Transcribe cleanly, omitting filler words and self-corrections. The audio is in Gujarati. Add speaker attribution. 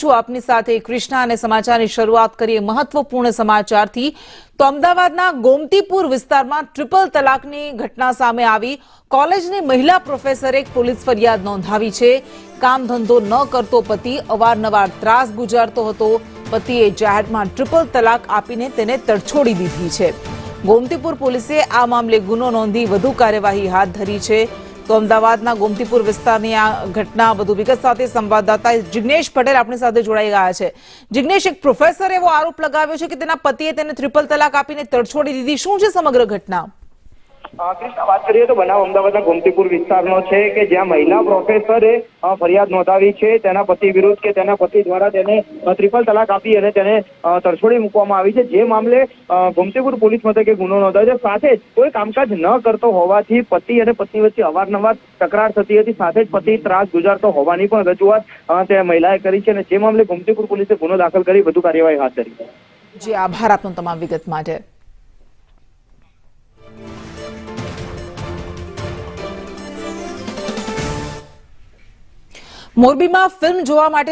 Speaker 1: છું આપની સાથે કૃષ્ણા અને સમાચારની શરૂઆત કરીએ મહત્વપૂર્ણ સમાચારથી। તો અમદાવાદના ગોમતીપુર વિસ્તારમાં ટ્રિપલ તલાકની ઘટના સામે આવી। કોલેજની મહિલા પ્રોફેસરે પોલીસ ફરિયાદ નોંધાવી છે। કામ ધંધો ન કરતો પતિ અવારનવાર ત્રાસ ગુજારતો હતો। પતિએ જાહેરમાં ટ્રિપલ તલાક આપીને તેને તડછોડી દીધી છે। ગોમતીપુર પોલીસે આ મામલે ગુનો નોંધી વધુ કાર્યવાહી હાથ ધરી છે। તો અમદાવાદના ગોમતીપુર વિસ્તારની આ ઘટના વધુ વિગત સાથે સંવાદદાતા જિગ્નેશ પટેલ આપણી સાથે જોડાઈ ગયા છે। જિગ્નેશ, એક પ્રોફેસરે એવો આરોપ લગાવ્યો છે કે તેના પતિએ તેને ટ્રિપલ તલાક આપીને તડછોડી દીધી। શું છે સમગ્ર ઘટના?
Speaker 2: કૃષ્ણા, વાત કરીએ તો બનાવ અમદાવાદના ગોમતીપુર વિસ્તારનો છે કે જ્યાં મહિલા પ્રોફેસરે ફરિયાદ નોંધાવી છે તેના પતિ વિરુદ્ધ કે તેના પતિ દ્વારા તેને ટ્રિપલ તલાક આપી અને તેને તડછોડી મૂકવામાં આવી છે। જે મામલે ગોમતીપુર પોલીસ મથકે ગુનો નોંધાયો છે। સાથે જ કોઈ કામકાજ ન કરતો હોવાથી પતિ અને પત્ની વચ્ચે અવારનવાર તકરાર થતી હતી। સાથે જ પતિ ત્રાસ ગુજારતો હોવાની પણ રજૂઆત તે મહિલાએ કરી છે અને જે મામલે ગોમતીપુર પોલીસે ગુનો દાખલ કરી વધુ કાર્યવાહી હાથ ધરી છે।
Speaker 1: જી, આભાર આપનો તમામ વિગત માટે। મોરબીમાં ફિલ્મ જોવા માટે